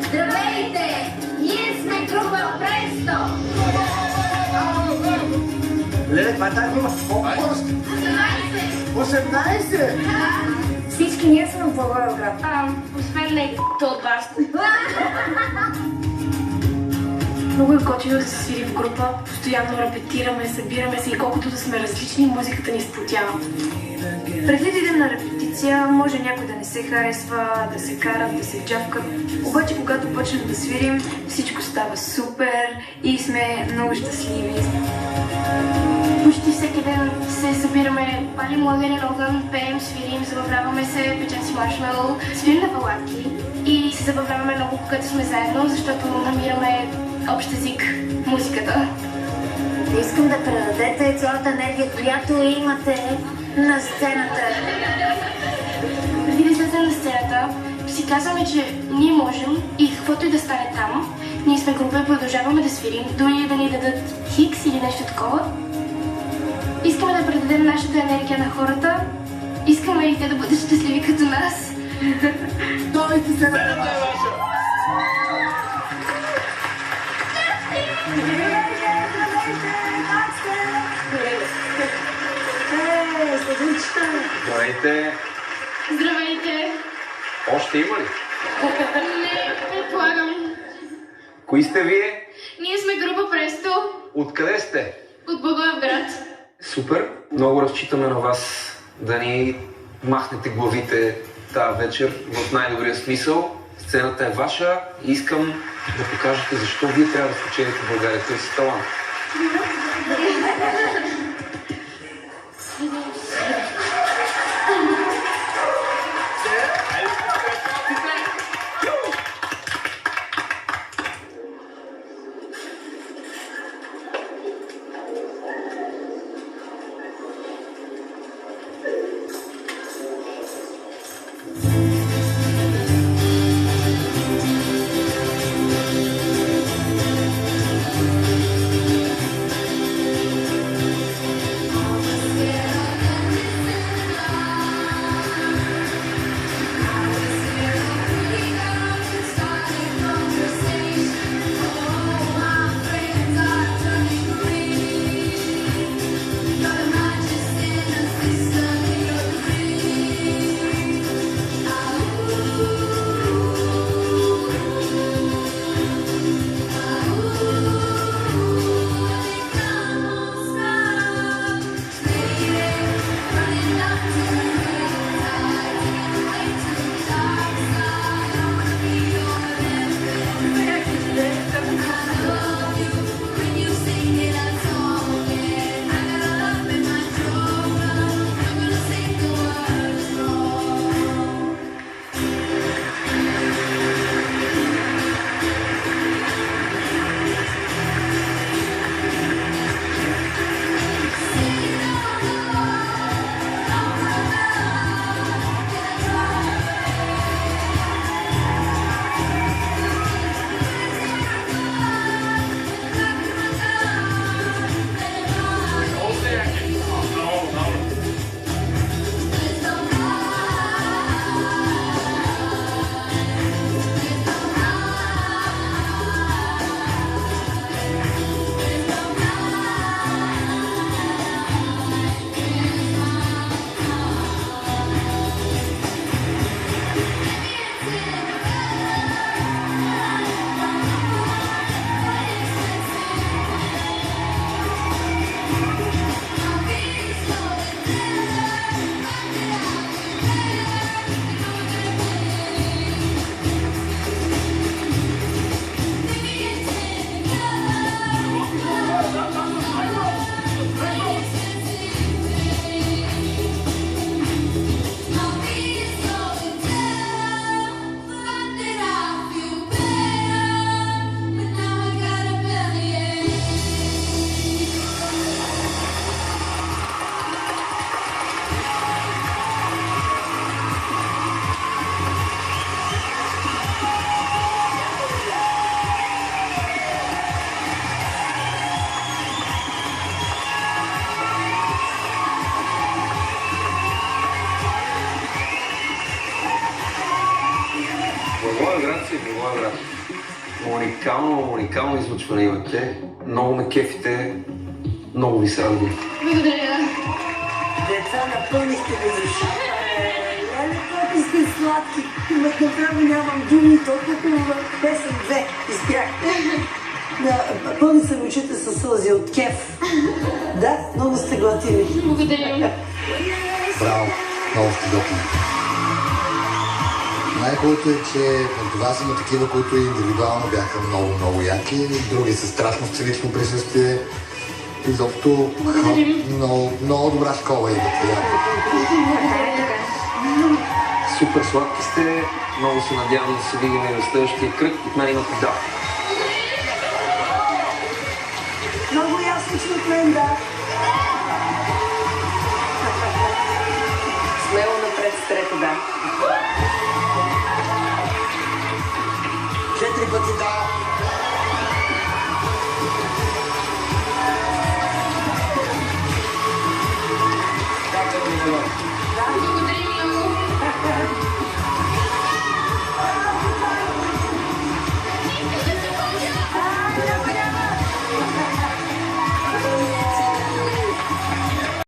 Здравейте! Ние сме група Престо! Леле, това е тази дума. Колко сте? 18! Всички ние сме в Благоевград. Освен лекото от вас. Много е готино да се свири в група, постоянно репетираме, събираме се и колкото да сме различни, музиката ни сплотява. Преди да идем на репетиция, може някой да не се харесва, да се карат, да се джавкат. Обаче, когато почнем да свирим, всичко става супер и сме много щастливи. Почти всеки ден се събираме, палим лагерен огън, пеем, свирим, забавляваме се, печем си маршмелоу, свирим на палатки и се забавляваме много, когато сме заедно, защото намираме общ език – музиката. Искам да предадете цялата енергия, която имате на сцената. Преди да излезем на сцената, си казваме, че ние можем и каквото и да стане там, ние сме група и продължаваме да свирим, дори да ни дадат хикс или нещо такова. Искаме да предадем нашата енергия на хората, искаме и те да бъдат щастливи като нас. Дойте се на това! Здравейте! Здравейте! Още има ли? Не, предполагам. Кои сте вие? Ние сме група Престо Откъде сте? от Благоевград. Супер! Много разчитаме на вас да ни махнете главите тази вечер в най-добрия смисъл. Сцената е ваша и искам да покажете защо вие трябва да спечелите България. Той си талант. Благоевград си, Благоевград. Уникално излъчване имате. Много ме кефите, много ви се радвам. Благодаря. Деца, напълнихте ми душата. Леле, колко сте сладки. Имат направо нямам думи, толкова хубава песен. 2 изпях. Пълни са ми очите със сълзи от кеф. Да, много сте готини. Благодаря. Браво, много сте готини. Най-хубавото е, че от вас има такива, които индивидуално бяха много яки, други са страшно сценично присъствие. Изобщо много добра школа имате. Супер сладки сте. Много се надявам да се видим и в следващия кръг. От мен имате да. Много ясно, че от мен, да. Смело напред с трето, да.